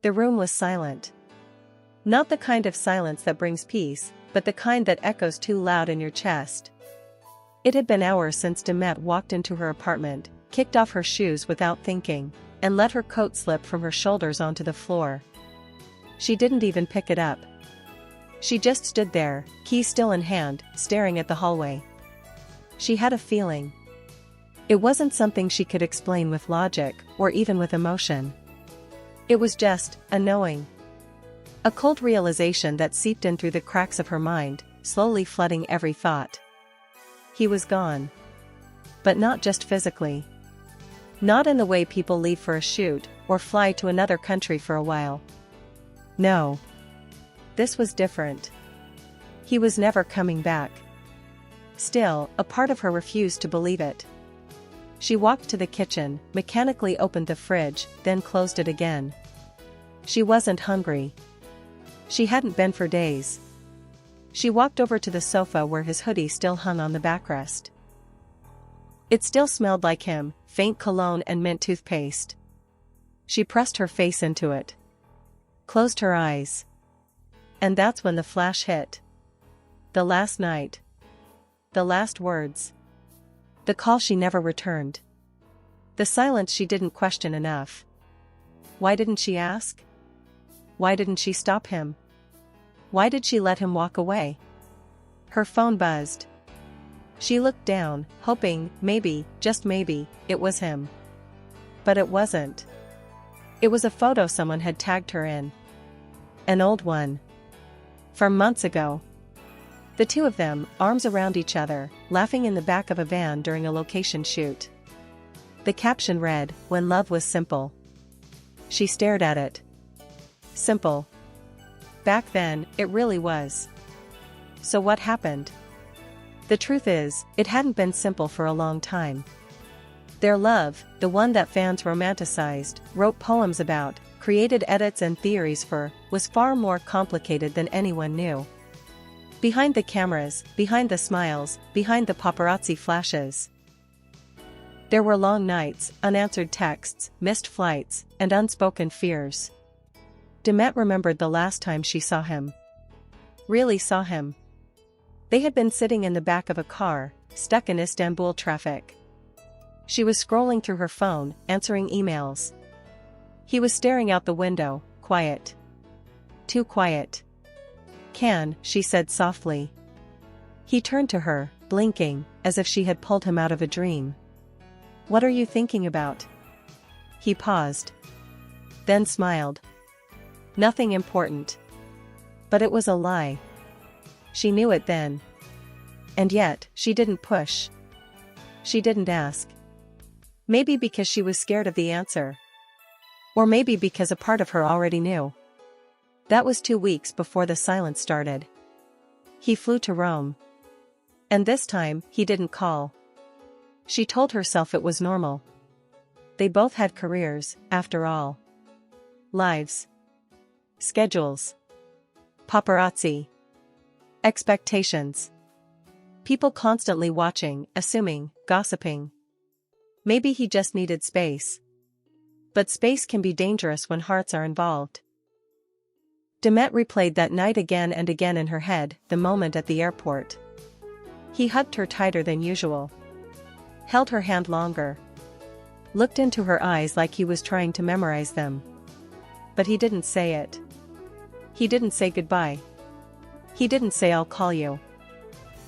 The room was silent. Not the kind of silence that brings peace, but the kind that echoes too loud in your chest. It had been hours since Demet walked into her apartment, kicked off her shoes without thinking, and let her coat slip from her shoulders onto the floor. She didn't even pick it up. She just stood there, key still in hand, staring at the hallway. She had a feeling. It wasn't something she could explain with logic, or even with emotion. It was just a knowing. A cold realization that seeped in through the cracks of her mind, slowly flooding every thought. He was gone. But not just physically. Not in the way people leave for a shoot, or fly to another country for a while. No. This was different. He was never coming back. Still, a part of her refused to believe it. She walked to the kitchen, mechanically opened the fridge, then closed it again. She wasn't hungry. She hadn't been for days. She walked over to the sofa where his hoodie still hung on the backrest. It still smelled like him, faint cologne and mint toothpaste. She pressed her face into it. Closed her eyes. And that's when the flash hit. The last night. The last words. The call she never returned. The silence she didn't question enough. Why didn't she ask? Why didn't she stop him? Why did she let him walk away? Her phone buzzed. She looked down, hoping, maybe, just maybe, it was him. But it wasn't. It was a photo someone had tagged her in. An old one. From months ago. The two of them, arms around each other, laughing in the back of a van during a location shoot. The caption read, "When love was simple." She stared at it. Simple. Back then, it really was. So what happened? The truth is, it hadn't been simple for a long time. Their love, the one that fans romanticized, wrote poems about, created edits and theories for, was far more complicated than anyone knew. Behind the cameras, behind the smiles, behind the paparazzi flashes. There were long nights, unanswered texts, missed flights, and unspoken fears. Demet remembered the last time she saw him. Really saw him. They had been sitting in the back of a car, stuck in Istanbul traffic. She was scrolling through her phone, answering emails. He was staring out the window, quiet. Too quiet. "Can," she said softly. He turned to her, blinking, as if she had pulled him out of a dream. "What are you thinking about?" He paused. Then smiled. "Nothing important." But it was a lie. She knew it then. And yet, she didn't push. She didn't ask. Maybe because she was scared of the answer. Or maybe because a part of her already knew. That was 2 weeks before the silence started. He flew to Rome. And this time, he didn't call. She told herself it was normal. They both had careers, after all. Lives. Schedules. Paparazzi. Expectations. People constantly watching, assuming, gossiping. Maybe he just needed space. But space can be dangerous when hearts are involved. Demet replayed that night again and again in her head, the moment at the airport. He hugged her tighter than usual. Held her hand longer. Looked into her eyes like he was trying to memorize them. But he didn't say it. He didn't say goodbye. He didn't say "I'll call you."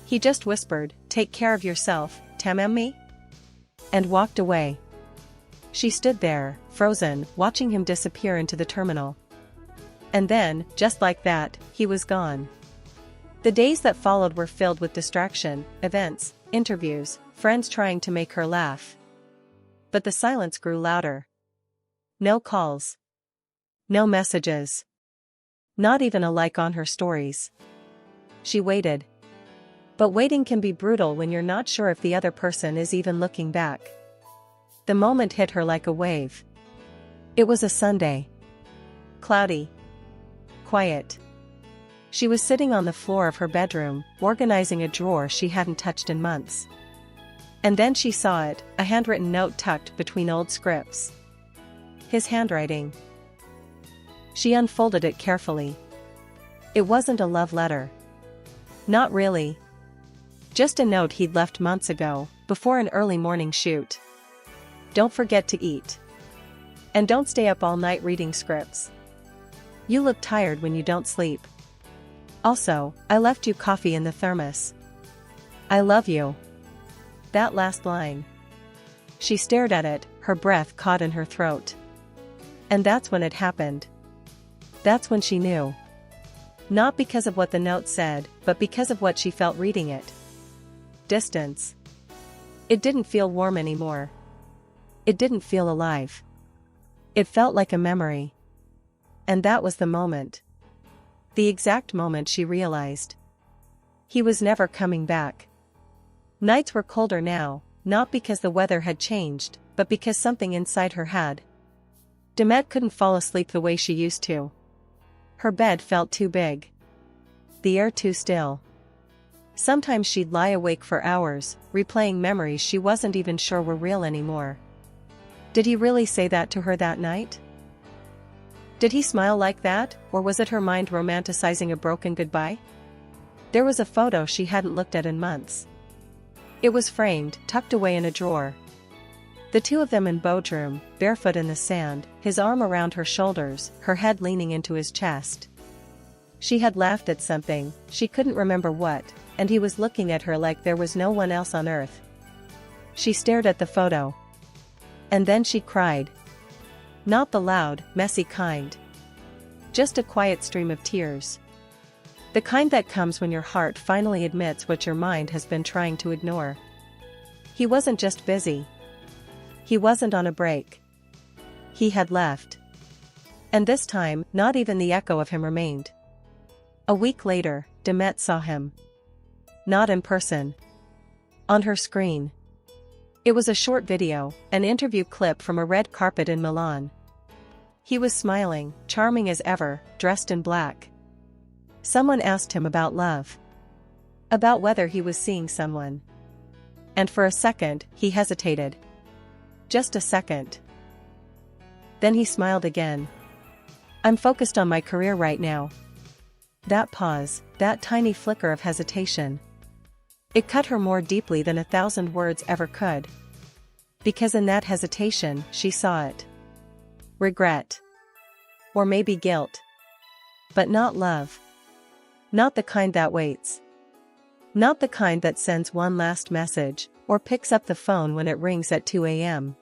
He just whispered, "Take care of yourself, tamam me?" And walked away. She stood there, frozen, watching him disappear into the terminal. And then, just like that, he was gone. The days that followed were filled with distraction, events, interviews, friends trying to make her laugh. But the silence grew louder. No calls. No messages. Not even a like on her stories. She waited. But waiting can be brutal when you're not sure if the other person is even looking back. The moment hit her like a wave. It was a Sunday. Cloudy. Quiet. She was sitting on the floor of her bedroom, organizing a drawer she hadn't touched in months. And then she saw it, a handwritten note tucked between old scripts. His handwriting. She unfolded it carefully. It wasn't a love letter. Not really. Just a note he'd left months ago, before an early morning shoot. Don't forget to eat. And don't stay up all night reading scripts. You look tired when you don't sleep. Also, I left you coffee in the thermos. I love you. That last line. She stared at it, her breath caught in her throat. And that's when it happened. That's when she knew. Not because of what the note said, but because of what she felt reading it. Distance. It didn't feel warm anymore. It didn't feel alive. It felt like a memory. And that was the moment. The exact moment she realized. He was never coming back. Nights were colder now, not because the weather had changed, but because something inside her had. Demet couldn't fall asleep the way she used to. Her bed felt too big. The air too still. Sometimes she'd lie awake for hours, replaying memories she wasn't even sure were real anymore. Did he really say that to her that night? Did he smile like that, or was it her mind romanticizing a broken goodbye? There was a photo she hadn't looked at in months. It was framed, tucked away in a drawer. The two of them in bedroom, barefoot in the sand, his arm around her shoulders, her head leaning into his chest. She had laughed at something, she couldn't remember what, and he was looking at her like there was no one else on earth. She stared at the photo. And then she cried. Not the loud, messy kind. Just a quiet stream of tears. The kind that comes when your heart finally admits what your mind has been trying to ignore. He wasn't just busy. He wasn't on a break. He had left. And this time, not even the echo of him remained. A week later, Demet saw him. Not in person. On her screen. It was a short video, an interview clip from a red carpet in Milan. He was smiling, charming as ever, dressed in black. Someone asked him about love. About whether he was seeing someone. And for a second, he hesitated. Just a second. Then he smiled again. I'm focused on my career right now. That pause, that tiny flicker of hesitation. It cut her more deeply than 1,000 words ever could. Because in that hesitation, she saw it. Regret. Or maybe guilt. But not love. Not the kind that waits. Not the kind that sends one last message, or picks up the phone when it rings at 2 a.m.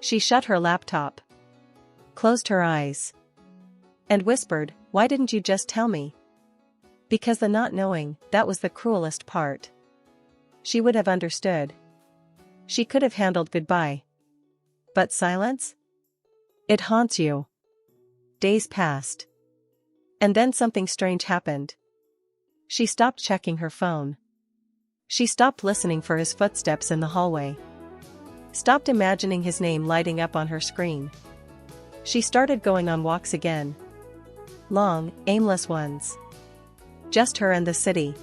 She shut her laptop. Closed her eyes. And whispered, "Why didn't you just tell me?" Because the not knowing, that was the cruelest part. She would have understood. She could have handled goodbye. But silence? It haunts you. Days passed. And then something strange happened. She stopped checking her phone. She stopped listening for his footsteps in the hallway. Stopped imagining his name lighting up on her screen. She started going on walks again. Long, aimless ones. Just her and the city.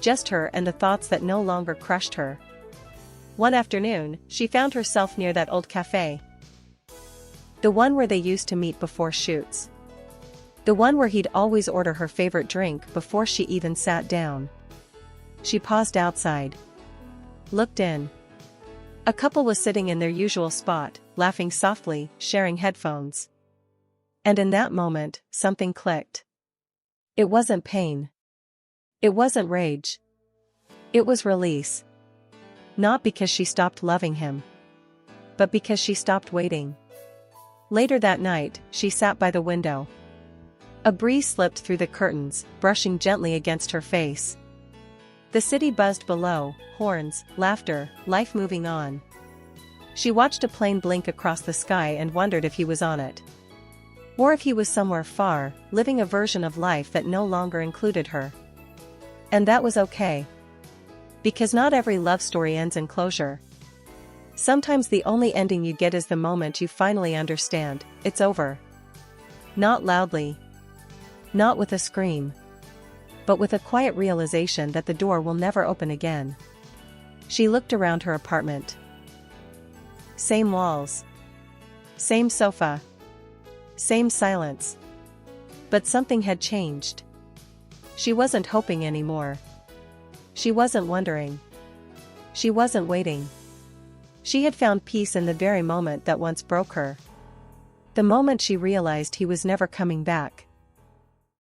Just her and the thoughts that no longer crushed her. One afternoon, she found herself near that old cafe. The one where they used to meet before shoots. The one where he'd always order her favorite drink before she even sat down. She paused outside. Looked in. A couple was sitting in their usual spot, laughing softly, sharing headphones. And in that moment, something clicked. It wasn't pain. It wasn't rage. It was release. Not because she stopped loving him. But because she stopped waiting. Later that night, she sat by the window. A breeze slipped through the curtains, brushing gently against her face. The city buzzed below, horns, laughter, life moving on. She watched a plane blink across the sky and wondered if he was on it. Or if he was somewhere far, living a version of life that no longer included her. And that was okay. Because not every love story ends in closure. Sometimes the only ending you get is the moment you finally understand, it's over. Not loudly. Not with a scream. But with a quiet realization that the door will never open again. She looked around her apartment. Same walls. Same sofa. Same silence. But something had changed. She wasn't hoping anymore. She wasn't wondering. She wasn't waiting. She had found peace in the very moment that once broke her. The moment she realized he was never coming back.